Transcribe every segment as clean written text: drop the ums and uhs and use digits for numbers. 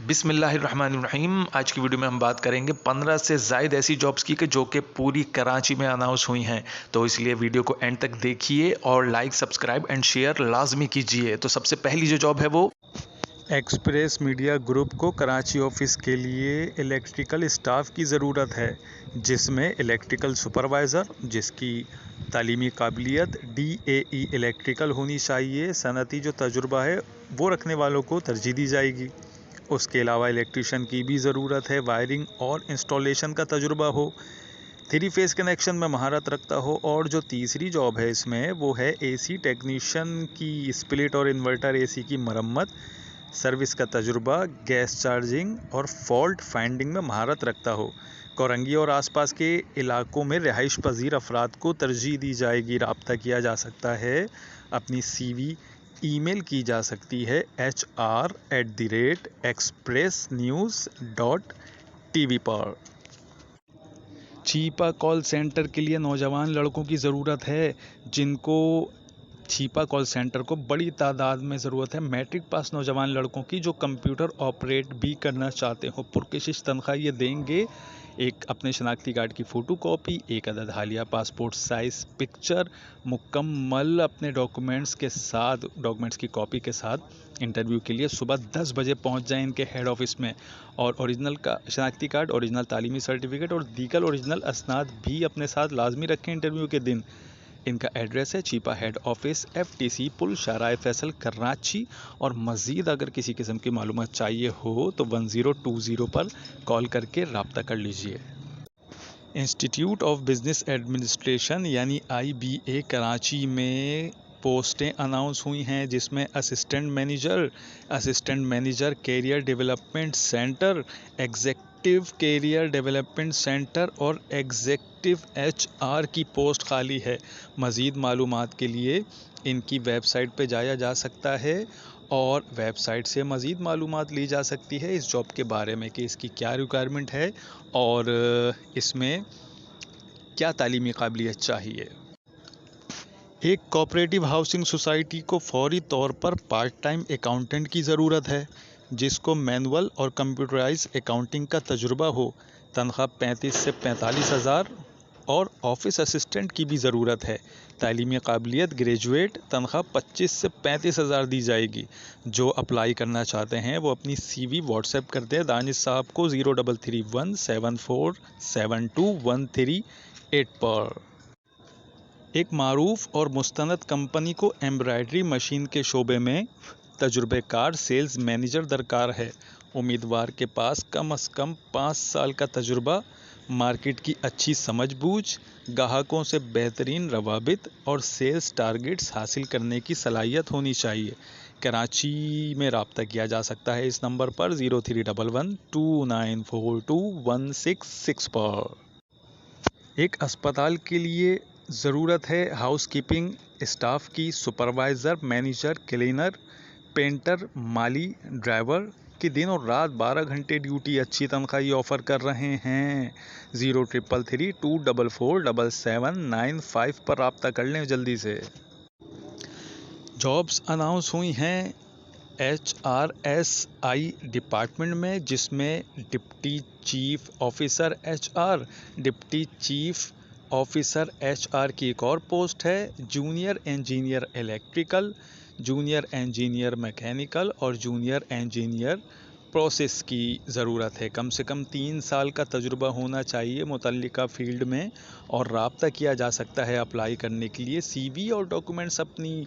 बिस्मिल्लाहिर्रहमानिर्रहीम। आज की वीडियो में हम बात करेंगे 15 से ज़ायद ऐसी जॉब्स की जो कि पूरी कराची में अनाउंस हुई हैं। तो इसलिए वीडियो को एंड तक देखिए और लाइक, सब्सक्राइब एंड शेयर लाजमी कीजिए। तो सबसे पहली जो जॉब है वो एक्सप्रेस मीडिया ग्रुप को कराची ऑफिस के लिए इलेक्ट्रिकल स्टाफ की ज़रूरत है, जिसमें इलेक्ट्रिकल सुपरवाइज़र जिसकी तालीमी काबिलियत DAE इलेक्ट्रिकल होनी चाहिए। सनती जो तजुर्बा है वो रखने वालों को तरजीह दी जाएगी। उसके अलावा इलेक्ट्रिशियन की भी ज़रूरत है, वायरिंग और इंस्टॉलेशन का तजुर्बा हो, 3 फेज़ कनेक्शन में महारत रखता हो। और जो तीसरी जॉब है इसमें वो है AC टेक्नीशियन की, स्प्लिट और इन्वर्टर AC की मरम्मत, सर्विस का तजुर्बा, गैस चार्जिंग और फॉल्ट फाइंडिंग में महारत रखता हो। कोरंगी और आसपास के इलाकों में रिहाइश पजीर अफराद को तरजीह दी जाएगी। रब्ता किया जा सकता है, अपनी CV ईमेल की जा सकती है hr@expressnews.tv पर। चीपा कॉल सेंटर के लिए नौजवान लड़कों की ज़रूरत है, जिनको छिपा कॉल सेंटर को बड़ी तादाद में ज़रूरत है मैट्रिक पास नौजवान लड़कों की, जो कंप्यूटर ऑपरेट भी करना चाहते हो। पुरकशिश तनख्वाह ये देंगे। एक अपने शनाख्ती कार्ड की फ़ोटो कॉपी, एक अदद हालिया पासपोर्ट साइज़ पिक्चर, मुकम्मल अपने डॉक्यूमेंट्स की कॉपी के साथ इंटरव्यू के लिए सुबह 10 बजे पहुंच जाएं इनके हेड ऑफिस में। और ओरिजिनल का शनाख्ती कार्ड, ओरिजिनल तालीमी सर्टिफिकेट और दीगर ओरिजिनल असनाद भी अपने साथ लाजमी रखें इंटरव्यू के दिन। इनका एड्रेस है चीपा हेड ऑफिस, FTC पुल, शाहराह फैसल, कराची। और मज़ीद अगर किसी किस्म की मालूमात चाहिए हो तो 1020 पर कॉल करके रब्ता कर लीजिए। इंस्टीट्यूट ऑफ बिज़नेस एडमिनिस्ट्रेशन यानी IBA कराची में पोस्टें अनाउंस हुई हैं, जिसमें assistant manager career development centre, executive career development centre और एग्जेक्टिव HR की पोस्ट खाली है। मज़ीद मालूमात के लिए इनकी वेबसाइट पे जाया जा सकता है और वेबसाइट से मज़ीद मालूमात ली जा सकती है इस जॉब के बारे में कि इसकी क्या रिक्वायरमेंट है और इसमें क्या तालीमी काबिलियत चाहिए। एक कोऑपरेटिव हाउसिंग सोसाइटी को फौरी तौर पर पार्ट टाइम अकाउंटेंट की ज़रूरत है, जिसको मैनुअल और कंप्यूटराइज अकाउंटिंग का तजुर्बा हो। तनख्वाह 35 से 45 हज़ार और ऑफिस असिस्टेंट की भी ज़रूरत है। तालीमी काबिलियत ग्रेजुएट, तनख्वाह 25 से 35 हज़ार दी जाएगी। जो अप्लाई करना चाहते हैं वो अपनी CV व्हाट्सएप कर दें दानिश साहब को 0331747213 पर। एक मारूफ और मुस्तनद कंपनी को एम्ब्रॉयडरी मशीन के शोबे में तजुर्बेकार सेल्स मैनेजर दरकार है। उम्मीदवार के पास कम अज़ कम 5 साल का तजुर्बा, मार्केट की अच्छी समझबूझ, ग्राहकों से बेहतरीन रवाबित और सेल्स टारगेट्स हासिल करने की सलाहियत होनी चाहिए। कराची में रब्ता किया जा सकता है इस नंबर पर 03112942 पर। एक अस्पताल के लिए ज़रूरत है हाउसकीपिंग स्टाफ की, सुपरवाइज़र, मैनेजर, क्लीनर, पेंटर, माली, ड्राइवर की दिन और रात 12 घंटे ड्यूटी। अच्छी तनख्वाही ऑफ़र कर रहे हैं। 0333244779 पर रब्ता कर लें जल्दी से। जॉब्स अनाउंस हुई हैं HRSI डिपार्टमेंट में, जिसमें deputy chief officer HR, deputy chief officer HR की एक और पोस्ट है। Junior engineer electrical, junior engineer mechanical और जूनियर इंजीनियर प्रोसेस की ज़रूरत है। कम से कम 3 साल का तजुर्बा होना चाहिए मुतल्लिका फ़ील्ड में और रब्ता किया जा सकता है अप्लाई करने के लिए। CV और डॉक्यूमेंट्स अपनी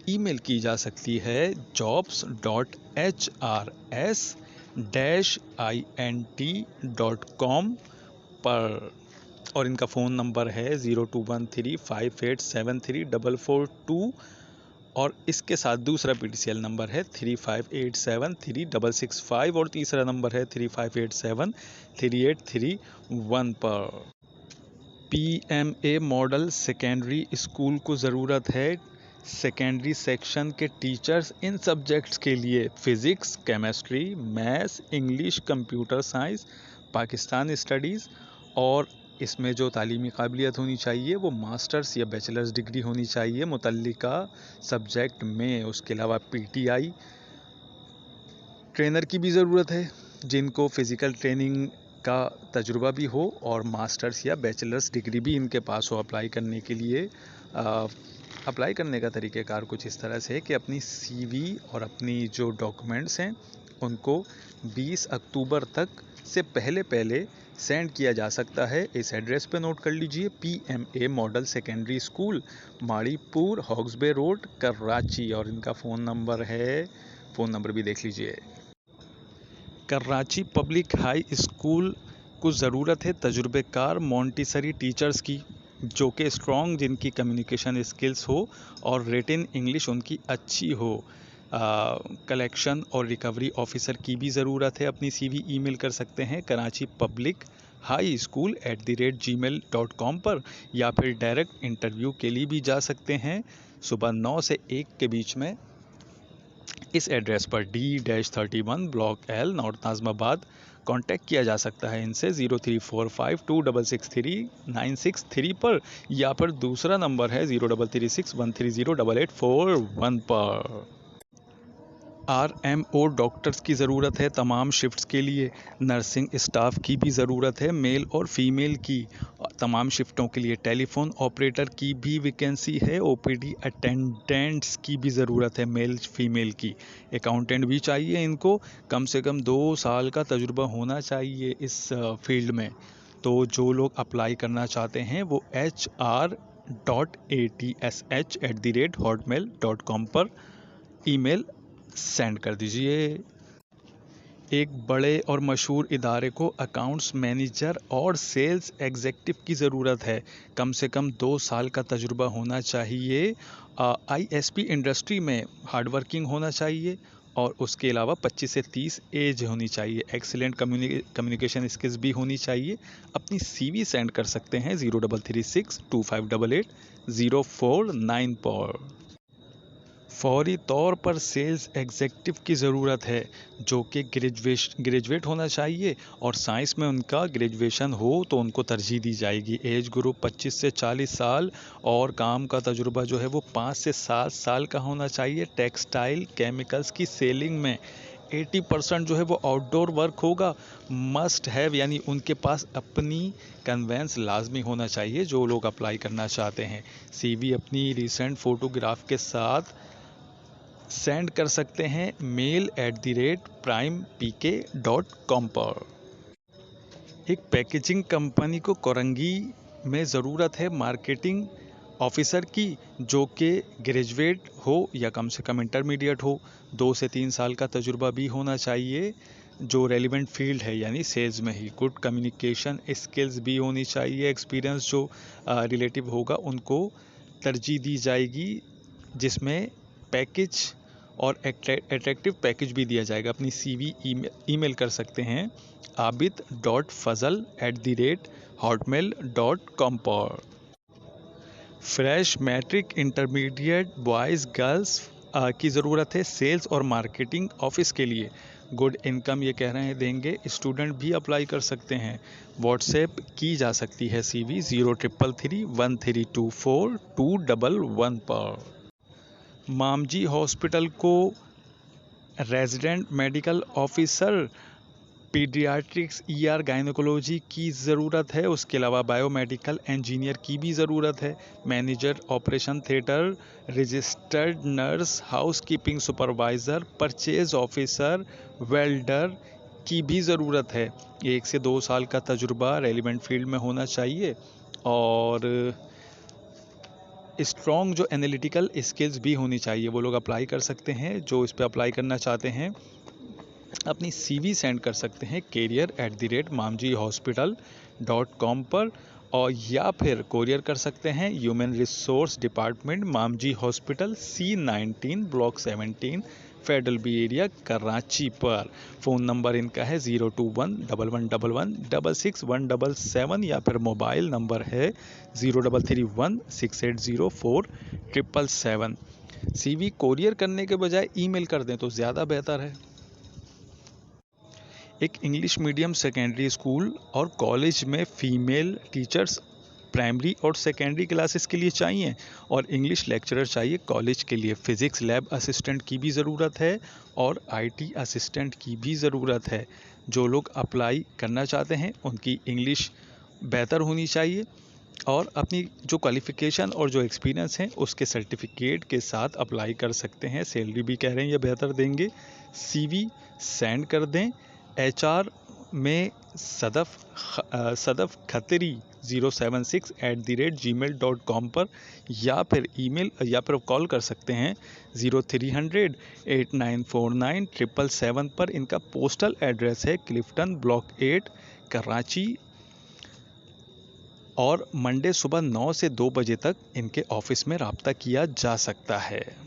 ईमेल की जा सकती है jobs.hrs-int.com पर। और इनका फ़ोन नंबर है 021358734442 और इसके साथ दूसरा PTCL नंबर है 35873665 और तीसरा नंबर है 35873831 पर। PMA मॉडल सेकेंडरी स्कूल को ज़रूरत है सेकेंडरी सेक्शन के टीचर्स इन सब्जेक्ट्स के लिए physics, chemistry, maths, English, computer science, Pakistan studies. और इसमें जो तालीमी काबिलियत होनी चाहिए वो मास्टर्स या बैचलर्स डिग्री होनी चाहिए मुतल्लिका सब्जेक्ट में। उसके अलावा PTI ट्रेनर की भी ज़रूरत है जिनको फ़िज़िकल ट्रेनिंग का तजुर्बा भी हो और मास्टर्स या बैचलर्स डिग्री भी इनके पास हो अप्लाई करने के लिए। अप्लाई करने का तरीक़ेकार कुछ इस तरह से है कि अपनी सीवी और अपनी जो डॉक्यूमेंट्स हैं उनको 20 अक्टूबर तक से पहले सेंड किया जा सकता है। इस एड्रेस पे नोट कर लीजिए, PMA model secondary school, Maripur, Hawksbay road, Karachi. और इनका फ़ोन नंबर भी देख लीजिए। कराची पब्लिक हाई स्कूल को ज़रूरत है तजुर्बेकार मॉन्टेसरी टीचर्स की, जो कि स्ट्रॉन्ग, जिनकी कम्युनिकेशन स्किल्स हो और रिटन इंग्लिश उनकी अच्छी हो। कलेक्शन और रिकवरी ऑफिसर की भी ज़रूरत है। अपनी CV ईमेल कर सकते हैं Karachi public high school @gmail.com पर, या फिर डायरेक्ट इंटरव्यू के लिए भी जा सकते हैं सुबह 9 से 1 के बीच में इस एड्रेस पर D-31 block L, north Nazimabad. Contact किया जा सकता है इनसे 0345263963 पर, या फिर दूसरा नंबर है 0336130841 पर। RMO डॉक्टर्स की ज़रूरत है तमाम शिफ्ट्स के लिए। नर्सिंग स्टाफ की भी ज़रूरत है, मेल और फीमेल की, तमाम शिफ्टों के लिए। टेलीफोन ऑपरेटर की भी वैकेंसी है। OPD अटेंडेंट्स की भी ज़रूरत है, मेल फीमेल की। अकाउंटेंट भी चाहिए इनको, कम से कम 2 साल का तजुर्बा होना चाहिए इस फील्ड में। तो जो लोग अप्लाई करना चाहते हैं वो hr.atsh@hotmail.com पर ईमेल सेंड कर दीजिए। एक बड़े और मशहूर इदारे को अकाउंट्स मैनेजर और सेल्स एग्जेक्टिव की ज़रूरत है। कम से कम 2 साल का तजुर्बा होना चाहिए। ISP इंडस्ट्री में हार्डवर्किंग होना चाहिए और उसके अलावा 25 से 30 एज होनी चाहिए। एक्सीलेंट कम्युनिकेशन स्किल्स भी होनी चाहिए। अपनी CV सेंड कर सकते हैं 0336258804 पर। फौरी तौर पर सेल्स एग्जेक्टिव की ज़रूरत है जो कि ग्रेजुएट होना चाहिए और साइंस में उनका ग्रेजुएशन हो तो उनको तरजीह दी जाएगी। एज ग्रुप 25 से 40 साल और काम का तजुर्बा जो है वो 5 से 7 साल का होना चाहिए। टेक्सटाइल केमिकल्स की सेलिंग में 80% जो है वो आउटडोर वर्क होगा। मस्ट हैव यानी उनके पास अपनी कन्वेंस लाजमी होना चाहिए जो लोग अप्लाई करना चाहते हैं। CV अपनी रिसेंट फ़ोटोग्राफ के साथ सेंड कर सकते हैं mail@primepk.com पर। एक पैकेजिंग कंपनी को कोरंगी में ज़रूरत है मार्केटिंग ऑफिसर की, जो कि ग्रेजुएट हो या कम से कम इंटरमीडिएट हो। 2 से 3 साल का तजुर्बा भी होना चाहिए जो रेलिवेंट फील्ड है यानी सेल्स में ही। गुड कम्युनिकेशन स्किल्स भी होनी चाहिए। एक्सपीरियंस जो रिलेटिव होगा उनको तरजीह दी जाएगी, जिसमें पैकेज और अट्रैक्टिव पैकेज भी दिया जाएगा। अपनी CV ईमेल कर सकते हैं abid.fazal@hotmail.com पर। Fresh matric intermediate boys girls की ज़रूरत है सेल्स और मार्केटिंग ऑफिस के लिए। गुड इनकम ये कह रहे हैं देंगे। स्टूडेंट भी अप्लाई कर सकते हैं। व्हाट्सएप की जा सकती है CV 03331324 पर। मामजी हॉस्पिटल को resident medical officer paediatrics gynaecology की ज़रूरत है। उसके अलावा बायोमेडिकल इंजीनियर की भी ज़रूरत है। Manager operation theatre, registered nurse, housekeeping supervisor, purchase officer, welder की भी ज़रूरत है। 1 से 2 साल का तजुर्बा रेलिवेंट फील्ड में होना चाहिए और स्ट्रॉन्ग जो एनालिटिकल स्किल्स भी होनी चाहिए। वो लोग अप्लाई कर सकते हैं जो इस पे अप्लाई करना चाहते हैं। अपनी CV सेंड कर सकते हैं career@mamjihospital.com पर, और या फिर कोरियर कर सकते हैं human resource department, Mamji hospital, C19 block 17, federal B area, Karachi पर। फ़ोन नंबर इनका है 02111116617 या फिर मोबाइल नंबर है 0331680477। CV कोरियर करने के बजाय ईमेल कर दें तो ज़्यादा बेहतर है। एक इंग्लिश मीडियम सेकेंडरी स्कूल और कॉलेज में फ़ीमेल टीचर्स प्राइमरी और सेकेंडरी क्लासेस के लिए चाहिए और इंग्लिश लेक्चरर चाहिए कॉलेज के लिए। फिज़िक्स लैब असिस्टेंट की भी ज़रूरत है और आईटी असिस्टेंट की भी ज़रूरत है। जो लोग अप्लाई करना चाहते हैं उनकी इंग्लिश बेहतर होनी चाहिए और अपनी जो क्वालिफ़िकेशन और जो एक्सपीरियंस है उसके सर्टिफिकेट के साथ अप्लाई कर सकते हैं। सैलरी भी कह रहे हैं ये बेहतर देंगे। सीवी सेंड कर दें। एचआर में सदफ़ खत्री 076@gmail.com पर या फिर ईमेल या फिर कॉल कर सकते हैं 0300 8949 777 पर। इनका पोस्टल एड्रेस है क्लिफ्टन ब्लॉक 8 कराची और मंडे सुबह 9 से 2 बजे तक इनके ऑफिस में रब्ता किया जा सकता है।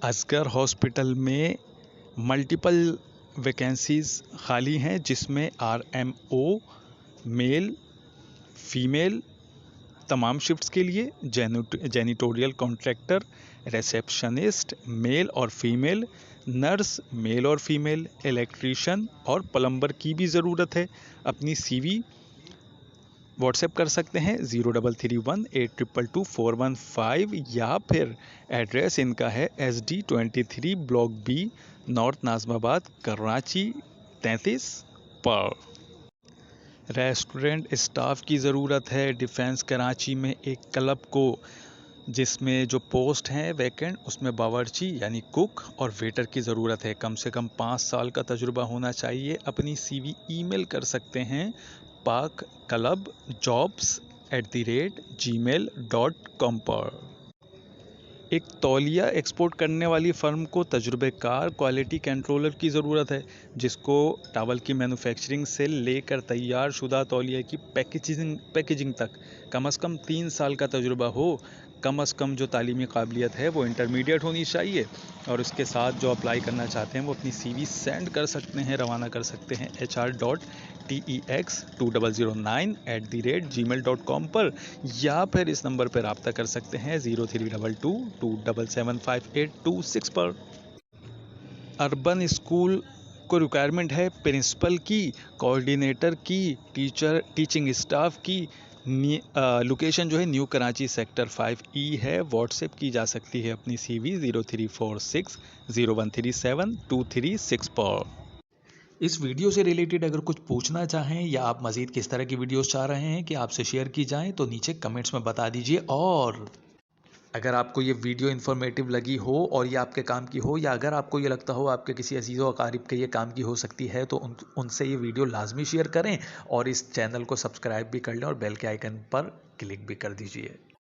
असगर हॉस्पिटल में मल्टीपल वैकेंसीज़ खाली हैं जिसमें आरएमओ मेल फीमेल तमाम शिफ्ट्स के लिए, जेनिटोरियल कॉन्ट्रैक्टर, रिसेप्शनिस्ट मेल और फीमेल, नर्स मेल और फीमेल, इलेक्ट्रीशियन और प्लम्बर की भी ज़रूरत है। अपनी सीवी व्हाट्सएप कर सकते हैं 0331822415 या फिर एड्रेस इनका है SD23 block B north Nazimabad Karachi 33 पर। रेस्टोरेंट स्टाफ की ज़रूरत है डिफेंस कराची में एक क्लब को, जिसमें जो पोस्ट हैं वैकेंट उसमें बावर्ची यानी कुक और वेटर की ज़रूरत है। कम से कम 5 साल का तजुर्बा होना चाहिए। अपनी सीवी ईमेल कर सकते हैं pakclubjobs@gmail.com पर। एक तौलिया एक्सपोर्ट करने वाली फ़र्म को तजुर्बेकार क्वालिटी कंट्रोलर की ज़रूरत है जिसको टावल की मैन्युफैक्चरिंग से लेकर तैयार शुदा तौलिया की पैकेजिंग तक कम से कम 3 साल का तजुर्बा हो। कम से कम जो तालीमी काबिलियत है वो इंटरमीडिएट होनी चाहिए और उसके साथ जो अप्लाई करना चाहते हैं वो अपनी सीवी सेंड कर सकते हैं, रवाना कर सकते हैं hr.tex2009@gmail.com पर या फिर इस नंबर पर रब्ता कर सकते हैं 0322277582 पर। अर्बन स्कूल को रिक्वायरमेंट है प्रिंसिपल की, कोऑर्डिनेटर की, टीचिंग स्टाफ की। लोकेशन जो है न्यू कराची सेक्टर 5E है। व्हाट्सएप की जा सकती है अपनी सीवी 03460137 पर। इस वीडियो से रिलेटेड अगर कुछ पूछना चाहें या आप मज़ीद किस तरह की वीडियोस चाह रहे हैं कि आपसे शेयर की जाएं तो नीचे कमेंट्स में बता दीजिए। और अगर आपको ये वीडियो इन्फॉर्मेटिव लगी हो और ये आपके काम की हो, या अगर आपको ये लगता हो आपके किसी अजीज़ व अकारिब के ये काम की हो सकती है, तो उनसे ये वीडियो लाजमी शेयर करें और इस चैनल को सब्सक्राइब भी कर लें और बेल के आइकन पर क्लिक भी कर दीजिए।